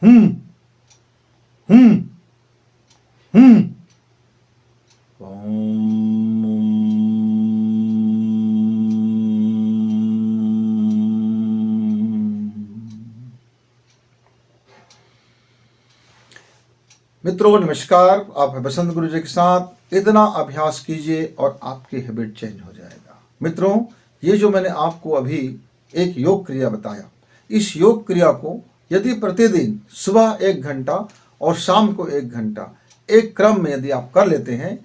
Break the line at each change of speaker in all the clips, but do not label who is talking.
हम्म हम्म हम्म। मित्रों नमस्कार, आप हैं बसंत गुरु जी के साथ। इतना अभ्यास कीजिए और आपकी हैबिट चेंज हो जाएगा। मित्रों, ये जो मैंने आपको अभी एक योग क्रिया बताया, इस योग क्रिया को यदि प्रतिदिन सुबह 1 घंटा और शाम को 1 घंटा एक क्रम में यदि आप कर लेते हैं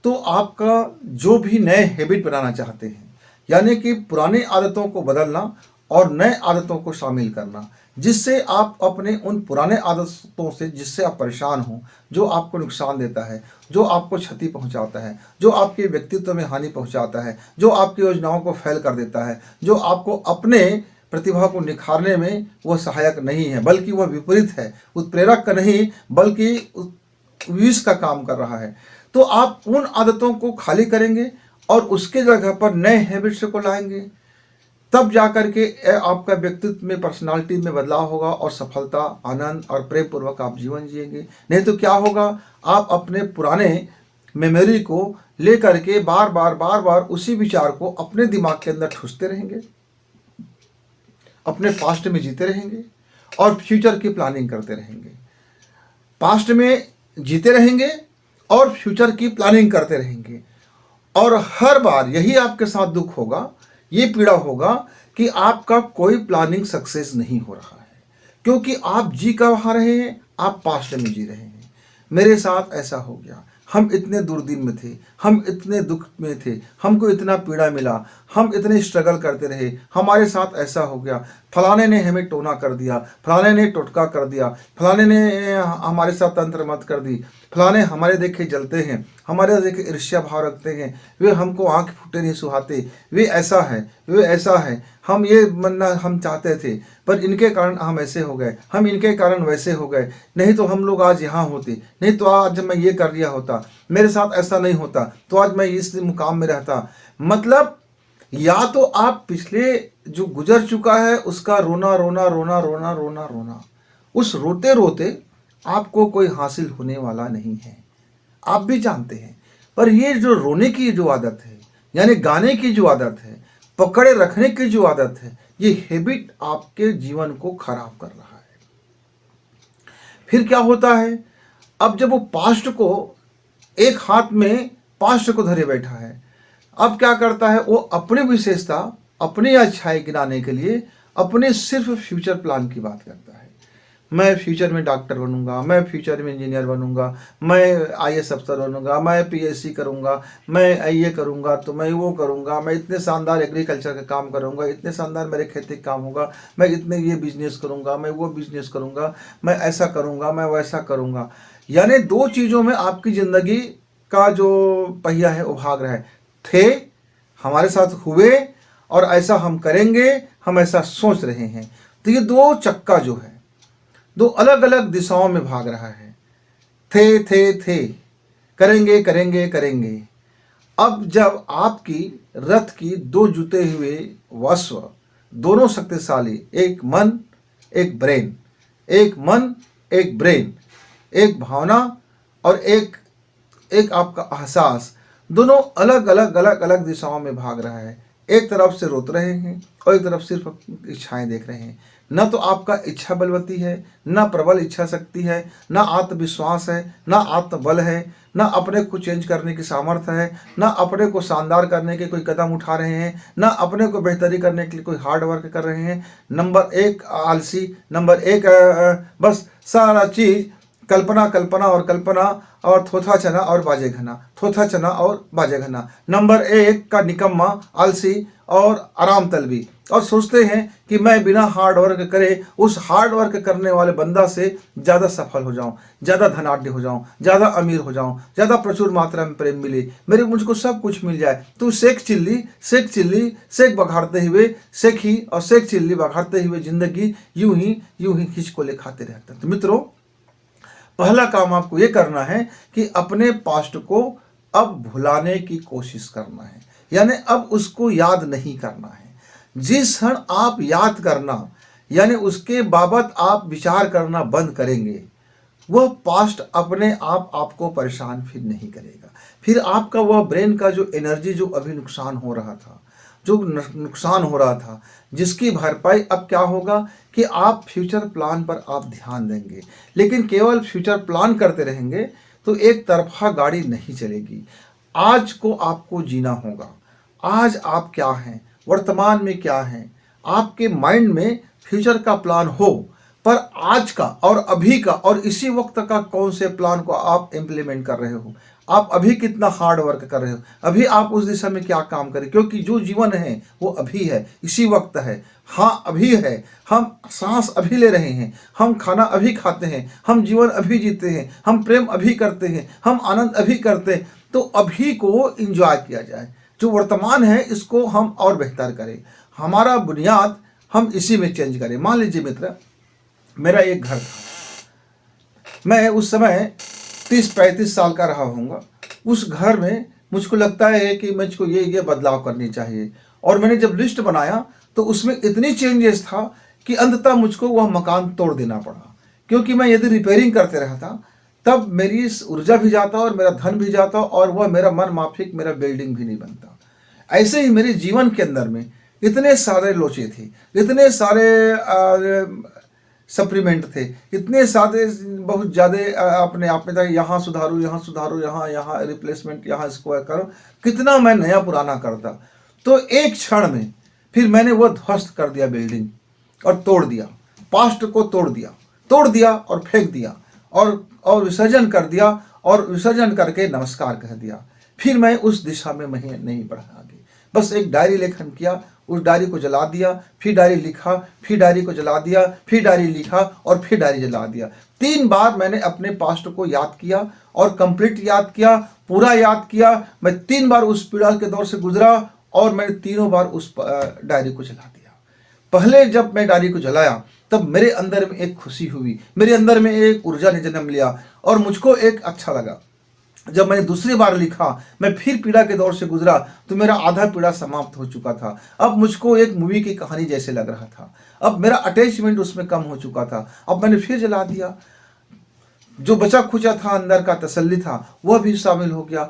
तो आपका जो भी नए हैबिट बनाना चाहते हैं, यानी कि पुरानी आदतों को बदलना और नए आदतों को शामिल करना, जिससे आप अपने उन पुराने आदतों से जिससे आप परेशान हो, जो आपको नुकसान देता है, जो आपको क्षति पहुंचाता है, जो आपके व्यक्तित्व में हानि पहुंचाता है, जो आपकी योजनाओं को फेल कर देता है, जो आपको अपने प्रतिभा को निखारने में वह सहायक नहीं है बल्कि वह विपरीत है, उत्प्रेरक का नहीं बल्कि विष का काम कर रहा है, तो आप उन आदतों को खाली करेंगे और उसके जगह पर नए हैबिट्स को लाएंगे। तब जाकर के आपका व्यक्तित्व में, पर्सनालिटी में बदलाव होगा और सफलता, आनंद और प्रेम पूर्वक आप जीवन जिएंगे। नहीं तो क्या होगा, आप अपने पुराने मेमोरी को लेकर के बार बार उसी विचार को अपने दिमाग के अंदर ठूसते रहेंगे, अपने पास्ट में जीते रहेंगे और फ्यूचर की प्लानिंग करते रहेंगे। पास्ट में जीते रहेंगे और फ्यूचर की प्लानिंग करते रहेंगे, और हर बार यही आपके साथ दुख होगा, ये पीड़ा होगा कि आपका कोई प्लानिंग सक्सेस नहीं हो रहा है, क्योंकि आप जी कहाँ रहे हैं, आप पास्ट में जी रहे हैं। मेरे साथ ऐसा हो गया, हम इतने दुर्दिन में थे, हम इतने दुख में थे, हमको इतना पीड़ा मिला, हम इतने स्ट्रगल करते रहे, हमारे साथ ऐसा हो गया, फलाने ने हमें टोना कर दिया, फलाने ने टोटका कर दिया, फलाने ने हमारे साथ तंत्र मत कर दी, फलाने हमारे देखे जलते हैं, हमारे देखे ईर्ष्या भाव रखते हैं, वे हमको आंख फूटे नहीं सुहाते, वे ऐसा है, वे ऐसा है, हम ये बनना हम चाहते थे पर इनके कारण हम ऐसे हो गए, हम इनके कारण वैसे हो गए, नहीं तो हम लोग आज यहाँ होते, नहीं तो आज मैं ये कर लिया होता, मेरे साथ ऐसा नहीं होता तो आज मैं इस मुकाम में रहता। मतलब या तो आप पिछले जो गुजर चुका है उसका रोना रोना रोना रोना रोना रोना, उस रोते रोते आपको कोई हासिल होने वाला नहीं है, आप भी जानते हैं। पर ये जो रोने की जो आदत है, यानी गाने की जो आदत है, पकड़े रखने की जो आदत है, ये हैबिट आपके जीवन को खराब कर रहा है। फिर क्या होता है, अब जब वो पास्ट को एक हाथ में पास्ट को धरे बैठा है, अब क्या करता है, वो अपनी विशेषता, अपनी अच्छाई गिनाने के लिए अपने सिर्फ फ्यूचर प्लान की बात करता है। मैं फ्यूचर में डॉक्टर बनूंगा, मैं फ्यूचर में इंजीनियर बनूंगा, मैं आईएएस अफसर बनूंगा, मैं पीएचडी करूंगा, मैं ये करूंगा तो मैं वो करूंगा, मैं इतने शानदार एग्रीकल्चर का काम करूंगा, इतने शानदार मेरे खेती का काम होगा, मैं इतने ये बिजनेस करूंगा, मैं वो बिजनेस करूंगा, मैं ऐसा करूंगा, मैं वैसा करूंगा। यानी दो चीज़ों में आपकी ज़िंदगी का जो पहिया है वो भाग रहा है। थे, हमारे साथ हुए और ऐसा हम करेंगे, हम ऐसा सोच रहे हैं। तो ये दो चक्का जो है, दो अलग अलग दिशाओं में भाग रहा है। थे करेंगे करेंगे करेंगे। अब जब आपकी रथ की दो जुते हुए वश्व, दोनों शक्तिशाली, एक मन एक ब्रेन, एक मन एक ब्रेन, एक भावना और एक एक आपका एहसास, दोनों अलग अलग अलग अलग दिशाओं में भाग रहा है। एक तरफ से रोत रहे हैं और एक तरफ सिर्फ इच्छाएं देख रहे हैं। न तो आपका इच्छा बलवती है, न प्रबल इच्छा शक्ति है, न आत्मविश्वास है, न आत्मबल है, न अपने को चेंज करने की सामर्थ्य है, न अपने को शानदार करने के कोई कदम उठा रहे हैं, न अपने को बेहतरी करने के लिए कोई हार्ड वर्क कर रहे हैं। नंबर एक आलसी, नंबर एक बस सारा चीज़ कल्पना कल्पना और कल्पना और थोथा चना और बाजे घना, थोथा चना और बाजे घना। नंबर एक का निकम्मा, आलसी और आराम तलबी, और सोचते हैं कि मैं बिना हार्ड वर्क करे उस हार्ड वर्क करने वाले बंदा से ज़्यादा सफल हो जाऊं, ज़्यादा धनाढ्य हो जाऊं, ज़्यादा अमीर हो जाऊं, ज़्यादा प्रचुर मात्रा में प्रेम मिले, मुझको सब कुछ मिल जाए। तो सेक चिल्ली सेक बघाड़ते हुए, सेक ही और सेक चिल्ली बघाड़ते हुए ज़िंदगी यूं ही खिंचकोले खाते रहते हैं। तो मित्रों, पहला काम आपको ये करना है कि अपने पास्ट को अब भुलाने की कोशिश करना है, यानी अब उसको याद नहीं करना है। जिस क्षण आप याद करना यानी उसके बाबत आप विचार करना बंद करेंगे, वह पास्ट अपने आप आपको परेशान फिर नहीं करेगा। फिर आपका वह ब्रेन का जो एनर्जी जो अभी नुकसान हो रहा था, जो नुकसान हो रहा था, जिसकी भरपाई अब क्या होगा कि आप फ्यूचर प्लान पर आप ध्यान देंगे। लेकिन केवल फ्यूचर प्लान करते रहेंगे तो एक तरफा गाड़ी नहीं चलेगी। आज को आपको जीना होगा। आज आप क्या हैं, वर्तमान में क्या हैं, आपके माइंड में फ्यूचर का प्लान हो, पर आज का और अभी का और इसी वक्त का कौन से प्लान को आप इम्प्लीमेंट कर रहे हो, आप अभी कितना हार्ड वर्क कर रहे हो, अभी आप उस दिशा में क्या काम करें, क्योंकि जो जीवन है वो अभी है, इसी वक्त है। हाँ अभी है, हम सांस अभी ले रहे हैं, हम खाना अभी खाते हैं, हम जीवन अभी जीते हैं, हम प्रेम अभी करते हैं, हम आनंद अभी करते हैं। तो अभी को इंजॉय किया जाए, जो वर्तमान है इसको हम और बेहतर करें, हमारा बुनियाद हम इसी में चेंज करें। मान लीजिए मित्र, मेरा एक घर था, मैं उस समय 30-35 साल का रहा होऊंगा। उस घर में मुझको लगता है कि मुझको ये बदलाव करनी चाहिए, और मैंने जब लिस्ट बनाया तो उसमें इतनी चेंजेस था कि अंततः मुझको वह मकान तोड़ देना पड़ा, क्योंकि मैं यदि रिपेयरिंग करते रहता तब मेरी ऊर्जा भी जाता और मेरा धन भी जाता और वह मेरा मन माफिक मेरा बिल्डिंग भी नहीं बनता। ऐसे ही मेरे जीवन के अंदर में इतने सारे लोचे थे, इतने सारे सप्लीमेंट थे, इतने सारे बहुत ज़्यादा अपने आप में था, यहाँ सुधारो, यहाँ सुधारो, यहाँ रिप्लेसमेंट, यहाँ इसको करो, कितना मैं नया पुराना करता। तो एक क्षण में फिर मैंने वह ध्वस्त कर दिया बिल्डिंग और तोड़ दिया, पास्ट को तोड़ दिया और फेंक दिया और विसर्जन कर दिया, और विसर्जन करके नमस्कार कह दिया। फिर मैं उस दिशा में नहीं बढ़ा आगे, बस एक डायरी लेखन किया, उस डायरी को जला दिया, फिर डायरी लिखा, फिर डायरी को जला दिया, फिर डायरी लिखा और फिर डायरी जला दिया। 3 बार मैंने अपने पास्ट को याद किया और कंप्लीट याद किया, पूरा याद किया। मैं 3 बार उस पीड़ा के दौर से गुजरा और मैंने तीनों बार उस डायरी को जला दिया। पहले जब मैं डायरी को जलाया तब मेरे अंदर में एक खुशी हुई, मेरे अंदर में एक ऊर्जा ने जन्म लिया और मुझको एक अच्छा लगा। जब मैंने दूसरी बार लिखा, मैं फिर पीड़ा के दौर से गुजरा तो मेरा आधा पीड़ा समाप्त हो चुका था। अब मुझको एक मूवी की कहानी जैसे लग रहा था, अब मेरा अटैचमेंट उसमें कम हो चुका था। अब मैंने फिर जला दिया, जो बचा खुचा था अंदर का तसल्ली था वह भी शामिल हो गया।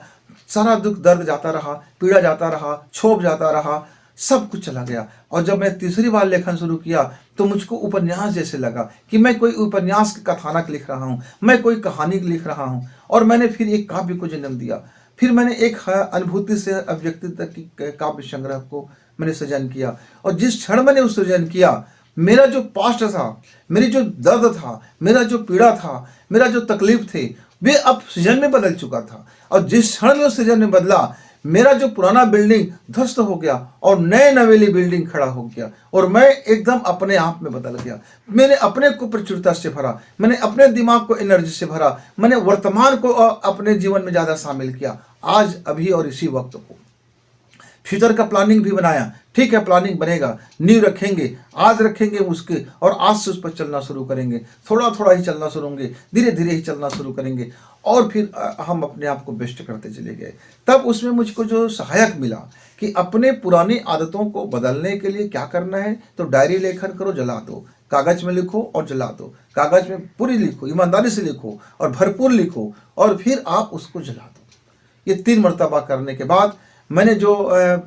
सारा दुख दर्द जाता रहा, पीड़ा जाता रहा, क्षोभ जाता रहा, सब कुछ चला गया। और जब मैं तीसरी बार लेखन शुरू किया तो मुझको उपन्यास जैसे लगा कि मैं कोई उपन्यास का कथानक लिख रहा हूँ, मैं कोई कहानी लिख रहा हूँ। और मैंने फिर एक काव्य को जन्म दिया, फिर मैंने एक अनुभूति से अभिव्यक्ति तक की काव्य संग्रह को मैंने सृजन किया। और जिस क्षण मैंने उस सृजन किया, मेरा जो पास्ट था, मेरी जो दर्द था, मेरा जो पीड़ा था, मेरा जो तकलीफ थे, वे अब सृजन में बदल चुका था। और जिस क्षण में उस सृजन में बदला, मेरा जो पुराना बिल्डिंग ध्वस्त हो गया और नए नवेली बिल्डिंग खड़ा हो गया और मैं एकदम अपने आप में बदल गया। मैंने अपने को प्रचुरता से भरा, मैंने अपने दिमाग को एनर्जी से भरा, मैंने वर्तमान को अपने जीवन में ज़्यादा शामिल किया, आज अभी और इसी वक्त को। फ्यूचर का प्लानिंग भी बनाया, ठीक है प्लानिंग बनेगा, नींव रखेंगे, आज रखेंगे उसके और आज से उस पर चलना शुरू करेंगे। थोड़ा थोड़ा ही चलना शुरू होंगे, धीरे धीरे ही चलना शुरू करेंगे और फिर हम अपने आप को बेस्ट करते चले गए। तब उसमें मुझको जो सहायक मिला कि अपने पुरानी आदतों को बदलने के लिए क्या करना है, तो डायरी लेखन करो, जला दो, कागज में लिखो और जला दो, कागज में पूरी लिखो, ईमानदारी से लिखो और भरपूर लिखो और फिर आप उसको जला दो। ये 3 मरतबा करने के बाद मैंने जो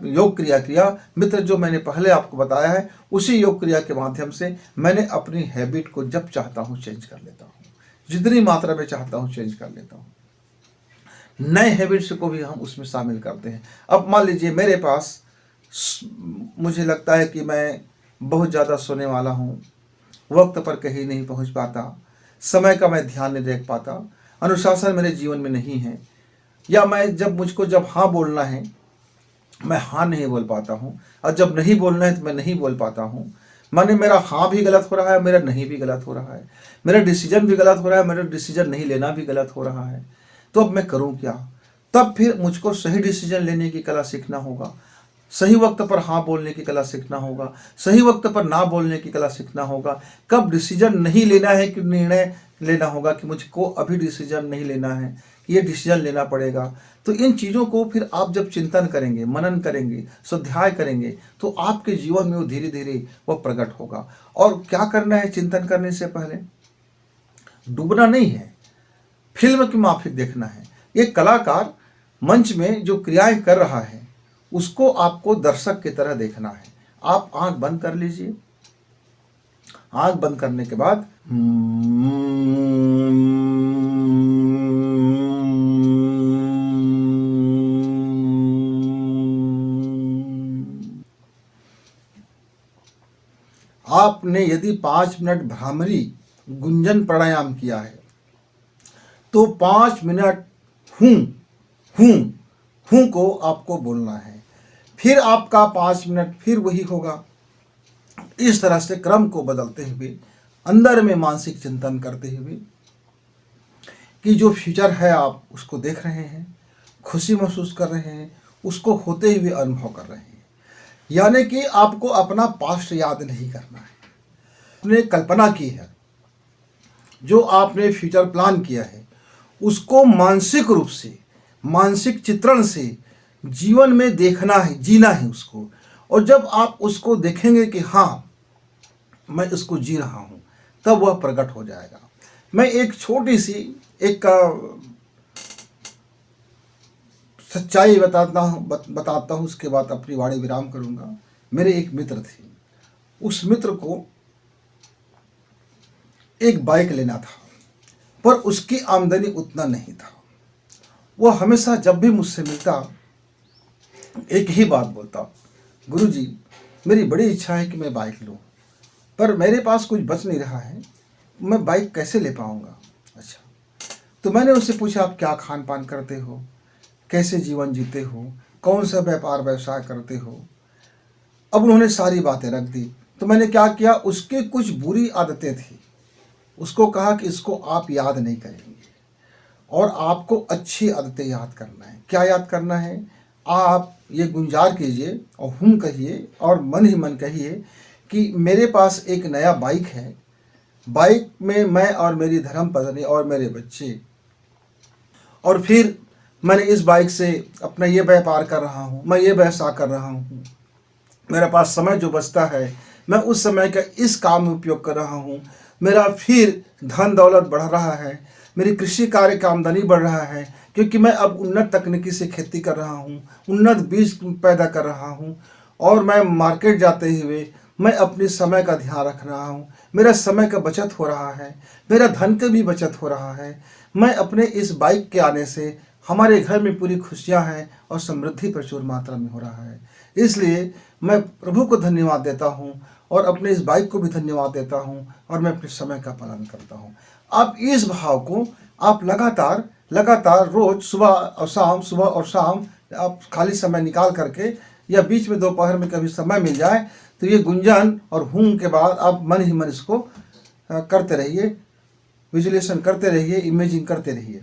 योग क्रिया किया मित्र, जो मैंने पहले आपको बताया है, उसी योग क्रिया के माध्यम से मैंने अपनी हैबिट को जब चाहता हूँ चेंज कर लेता हूँ, जितनी मात्रा में चाहता हूँ चेंज कर लेता हूँ। नए हैबिट्स को भी हम उसमें शामिल करते हैं। अब मान लीजिए मेरे पास, मुझे लगता है कि मैं बहुत ज़्यादा सोने वाला हूँ, वक्त पर कहीं नहीं पहुँच पाता, समय का मैं ध्यान नहीं रख पाता, अनुशासन मेरे जीवन में नहीं है, या मैं जब हाँ बोलना है मैं हाँ नहीं बोल पाता हूँ, और जब नहीं बोलना है तो मैं नहीं बोल पाता हूँ। माने मेरा हाँ भी गलत हो रहा है, मेरा नहीं भी गलत हो रहा है, मेरा डिसीजन भी गलत हो रहा है, मेरा डिसीजन नहीं लेना भी गलत हो रहा है। तो अब मैं करूँ क्या? तब फिर मुझको सही डिसीजन लेने की कला सीखना होगा, सही वक्त पर हाँ बोलने की कला सीखना होगा, सही वक्त पर ना बोलने की कला सीखना होगा। कब डिसीजन नहीं लेना है कि निर्णय लेना होगा कि मुझको अभी डिसीजन नहीं लेना है, ये डिसीजन लेना पड़ेगा। तो इन चीज़ों को फिर आप जब चिंतन करेंगे, मनन करेंगे, स्वाध्याय करेंगे, तो आपके जीवन में वो धीरे धीरे वह प्रकट होगा। और क्या करना है चिंतन करने से पहले? डूबना नहीं है, फिल्म की माफिक देखना है। ये कलाकार मंच में जो क्रियाएं कर रहा है उसको आपको दर्शक की तरह देखना है। आप आंख बंद कर लीजिए। आंख बंद करने के बाद आपने यदि 5 मिनट भ्रामरी गुंजन प्राणायाम किया है तो 5 मिनट हूँ हूँ हूँ को आपको बोलना है। फिर आपका 5 मिनट फिर वही होगा। इस तरह से क्रम को बदलते हुए अंदर में मानसिक चिंतन करते हुए कि जो फ्यूचर है आप उसको देख रहे हैं, खुशी महसूस कर रहे हैं, उसको होते हुए अनुभव कर रहे हैं। यानी कि आपको अपना पास्ट याद नहीं करना है। आपने कल्पना की है, जो आपने फ्यूचर प्लान किया है उसको मानसिक रूप से, मानसिक चित्रण से जीवन में देखना है, जीना है उसको। और जब आप उसको देखेंगे कि हाँ मैं इसको जी रहा हूँ, तब वह प्रकट हो जाएगा। मैं एक छोटी सी एक सच्चाई बताता हूँ, उसके बाद अपनी वाणी विराम करूँगा। मेरे एक मित्र थे, उस मित्र को एक बाइक लेना था, पर उसकी आमदनी उतना नहीं था। वह हमेशा जब भी मुझसे मिलता एक ही बात बोलता, गुरुजी मेरी बड़ी इच्छा है कि मैं बाइक लूँ, पर मेरे पास कुछ बच नहीं रहा है, मैं बाइक कैसे ले पाऊँगा। अच्छा, तो मैंने उससे पूछा आप क्या खान पान करते हो, कैसे जीवन जीते हो, कौन सा व्यापार व्यवसाय करते हो। अब उन्होंने सारी बातें रख दी। तो मैंने क्या किया, उसकी कुछ बुरी आदतें थी, उसको कहा कि इसको आप याद नहीं करेंगे और आपको अच्छी आदतें याद करना है। क्या याद करना है? आप ये गुंजार कीजिए और हम कहिए और मन ही मन कहिए कि मेरे पास एक नया बाइक है, बाइक में मैं और मेरी धर्मपत्नी और मेरे बच्चे, और फिर मैंने इस बाइक से अपना ये व्यापार कर रहा हूँ, मैं ये व्यवसाय कर रहा हूँ, मेरे पास समय जो बचता है मैं उस समय का इस काम में उपयोग कर रहा हूँ, मेरा फिर धन दौलत बढ़ रहा है, मेरी कृषि कार्य का आमदनी बढ़ रहा है, क्योंकि मैं अब उन्नत तकनीकी से खेती कर रहा हूँ, उन्नत बीज पैदा कर रहा हूँ, और मैं मार्केट जाते हुए मैं अपने समय का ध्यान रख रहा हूँ, मेरा समय का बचत हो रहा है, मेरा धन का भी बचत हो रहा है। मैं अपने इस बाइक के आने से हमारे घर में पूरी खुशियाँ हैं और समृद्धि प्रचुर मात्रा में हो रहा है। इसलिए मैं प्रभु को धन्यवाद देता हूँ और अपने इस बाइक को भी धन्यवाद देता हूँ और मैं अपने समय का पालन करता हूँ। आप इस भाव को आप लगातार रोज सुबह और शाम आप खाली समय निकाल करके या बीच में दोपहर में कभी समय मिल जाए तो ये गुंजन और हूँ के बाद आप मन ही मन इसको करते रहिए, विजुलेशन करते रहिए, इमेजिंग करते रहिए।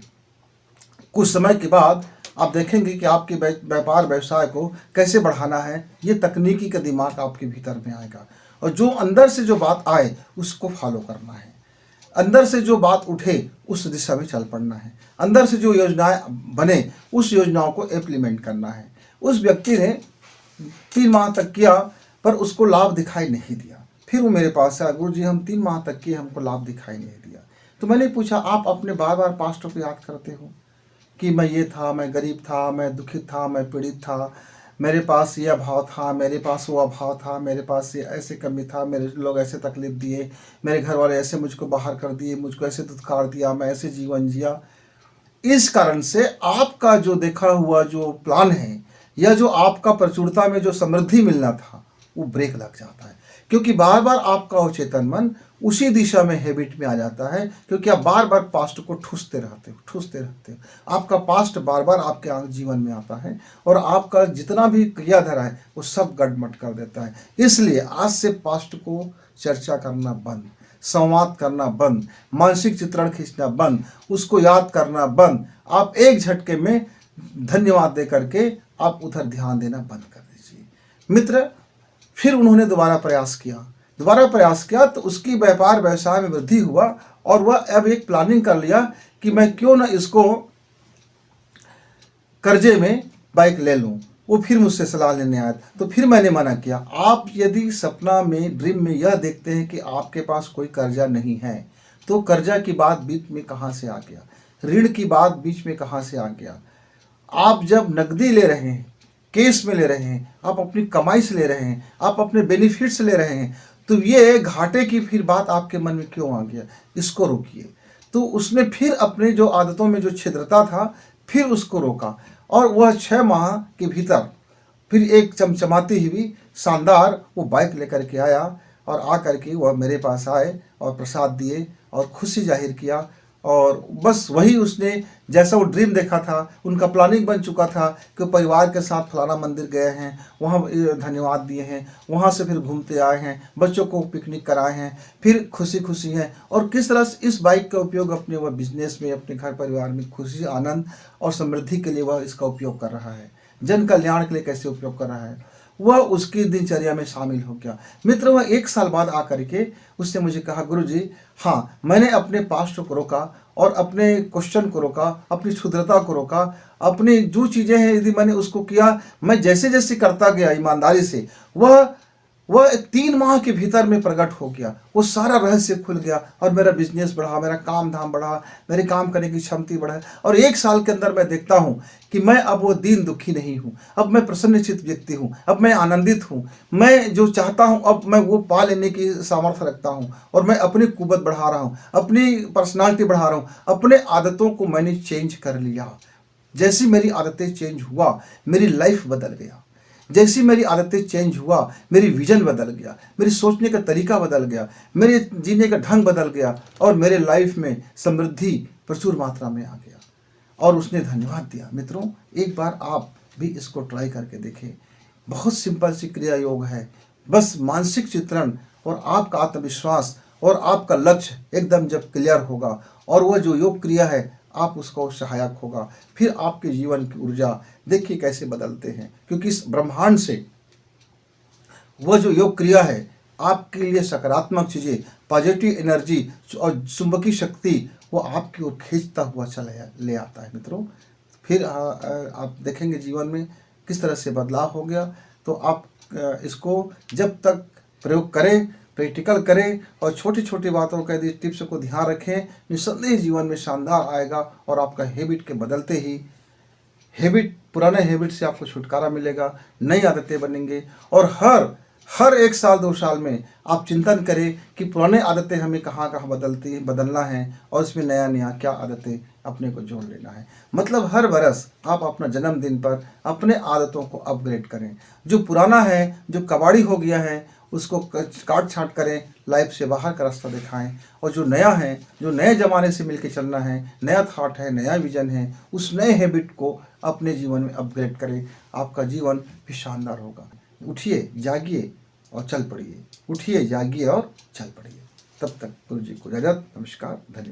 कुछ समय के बाद आप देखेंगे कि आपके व्यापार व्यवसाय को कैसे बढ़ाना है, ये तकनीकी का दिमाग आपके भीतर में आएगा। और जो अंदर से जो बात आए उसको फॉलो करना है, अंदर से जो बात उठे उस दिशा में चल पड़ना है, अंदर से जो योजनाएं बने उस योजनाओं को इम्प्लीमेंट करना है। उस व्यक्ति ने 3 माह तक किया पर उसको लाभ दिखाई नहीं दिया। फिर वो मेरे पास आया, गुरुजी हम 3 माह तक किए, हमको लाभ दिखाई नहीं दिया। तो मैंने पूछा आप अपने बार बार पास्ट को याद करते हो कि मैं ये था, मैं गरीब था, मैं दुखित था, मैं पीड़ित था, मेरे पास ये अभाव था, मेरे पास वो अभाव था, मेरे पास ये ऐसे कमी था, मेरे लोग ऐसे तकलीफ दिए, मेरे घर वाले ऐसे मुझको बाहर कर दिए, मुझको ऐसे दुत्कार दिया, मैं ऐसे जीवन जिया। इस कारण से आपका जो देखा हुआ जो प्लान है या जो आपका प्रचुरता में जो समृद्धि मिलना था वो ब्रेक लग जाता है, क्योंकि बार बार आपका अवचेतन मन उसी दिशा में हैबिट में आ जाता है, क्योंकि आप बार बार पास्ट को ठूसते रहते हो। आपका पास्ट बार बार आपके जीवन में आता है और आपका जितना भी क्रियाधारा है वो सब गड़मट कर देता है। इसलिए आज से पास्ट को चर्चा करना बंद, संवाद करना बंद, मानसिक चित्रण खींचना बंद, उसको याद करना बंद। आप एक झटके में धन्यवाद दे करके आप उधर ध्यान देना बंद कर दीजिए। मित्र फिर उन्होंने दोबारा प्रयास किया तो उसकी व्यापार व्यवसाय में वृद्धि हुआ और वह अब एक प्लानिंग कर लिया कि मैं क्यों ना इसको कर्जे में बाइक ले लूँ। वो फिर मुझसे सलाह लेने आया, तो फिर मैंने मना किया। आप यदि सपना में, ड्रीम में यह देखते हैं कि आपके पास कोई कर्जा नहीं है, तो कर्जा की बात बीच में कहाँ से आ गया, ऋण की बात बीच में कहाँ से आ गया। आप जब नकदी ले रहे हैं, केस में ले रहे हैं, आप अपनी कमाई से ले रहे हैं, आप अपने बेनिफिट से ले रहे हैं, तो ये घाटे की फिर बात आपके मन में क्यों आ गया, इसको रोकिए। तो उसने फिर अपने जो आदतों में जो छिद्रता था, फिर उसको रोका, और वह 6 माह के भीतर फिर एक चमचमाती हुई शानदार वो बाइक लेकर के आया, और आ कर के वह मेरे पास आए और प्रसाद दिए और खुशी जाहिर किया। और बस वही उसने, जैसा वो ड्रीम देखा था, उनका प्लानिंग बन चुका था कि परिवार के साथ फलाना मंदिर गए हैं, वहाँ धन्यवाद दिए हैं, वहाँ से फिर घूमते आए हैं, बच्चों को पिकनिक कराए हैं, फिर खुशी खुशी हैं। और किस तरह से इस बाइक का उपयोग अपने वह बिजनेस में, अपने घर परिवार में खुशी, आनंद और समृद्धि के लिए वह इसका उपयोग कर रहा है, जन कल्याण के लिए कैसे उपयोग कर रहा है, वह उसकी दिनचर्या में शामिल हो गया। मित्र, वह 1 साल बाद आकर के उसने मुझे कहा, गुरुजी हाँ, मैंने अपने पास्ट को रोका और अपने क्वेश्चन को रोका, अपनी क्षुद्रता को रोका, अपनी जो चीज़ें हैं यदि मैंने उसको किया, मैं जैसे जैसे करता गया ईमानदारी से, वह 3 माह के भीतर में प्रकट हो गया। वो सारा रहस्य खुल गया और मेरा बिजनेस बढ़ा, मेरा काम धाम बढ़ा, मेरे काम करने की क्षमता बढ़ा। और 1 साल के अंदर मैं देखता हूँ कि मैं अब वो दीन दुखी नहीं हूँ, अब मैं प्रसन्नचित्त व्यक्ति हूँ, अब मैं आनंदित हूँ, मैं जो चाहता हूँ अब मैं वो पा लेने की सामर्थ्य रखता हूँ, और मैं अपनी कुवत बढ़ा रहा हूँ, अपनी पर्सनालिटी बढ़ा रहा हूँ, अपने आदतों को मैंने चेंज कर लिया। जैसी मेरी आदतें चेंज हुआ, मेरी लाइफ बदल गया। जैसी मेरी आदतें चेंज हुआ, मेरी विजन बदल गया, मेरी सोचने का तरीका बदल गया, मेरे जीने का ढंग बदल गया, और मेरे लाइफ में समृद्धि प्रचुर मात्रा में आ गया। और उसने धन्यवाद दिया। मित्रों, एक बार आप भी इसको ट्राई करके देखें। बहुत सिंपल सी क्रिया योग है, बस मानसिक चित्रण और आपका आत्मविश्वास और आपका लक्ष्य एकदम जब क्लियर होगा, और वह जो योग क्रिया है आप उसको सहायक होगा, फिर आपके जीवन की ऊर्जा देखिए कैसे बदलते हैं। क्योंकि इस ब्रह्मांड से वह जो योग क्रिया है आपके लिए सकारात्मक चीज़ें, पॉजिटिव एनर्जी और चुंबकीय शक्ति वो आपकी ओर खींचता हुआ चला ले आता है। मित्रों, फिर आप देखेंगे जीवन में किस तरह से बदलाव हो गया। तो आप इसको जब तक प्रयोग करें, प्रैक्टिकल करें, और छोटी छोटी बातों का यदि टिप्स को ध्यान रखें, निस्संदेह जीवन में शानदार आएगा। और आपका हैबिट के बदलते ही पुराने हैबिट से आपको छुटकारा मिलेगा, नई आदतें बनेंगे। और हर 1 साल 2 साल में आप चिंतन करें कि पुराने आदतें हमें कहाँ कहाँ बदलना है, और इसमें नया नया क्या आदतें अपने को जोड़ लेना है। मतलब हर बरस आप अपना जन्मदिन पर अपने आदतों को अपग्रेड करें। जो पुराना है, जो कबाड़ी हो गया है, उसको काट छाँट करें, लाइफ से बाहर का रास्ता दिखाएं। और जो नया है, जो नए ज़माने से मिलके चलना है, नया थॉट है, नया विजन है, उस नए हैबिट को अपने जीवन में अपग्रेड करें। आपका जीवन भी शानदार होगा। उठिए, जागिए और चल पड़िए। उठिए, जागिए और चल पड़िए। तब तक गुरु जी को इजाज़त। नमस्कार, धन्यवाद।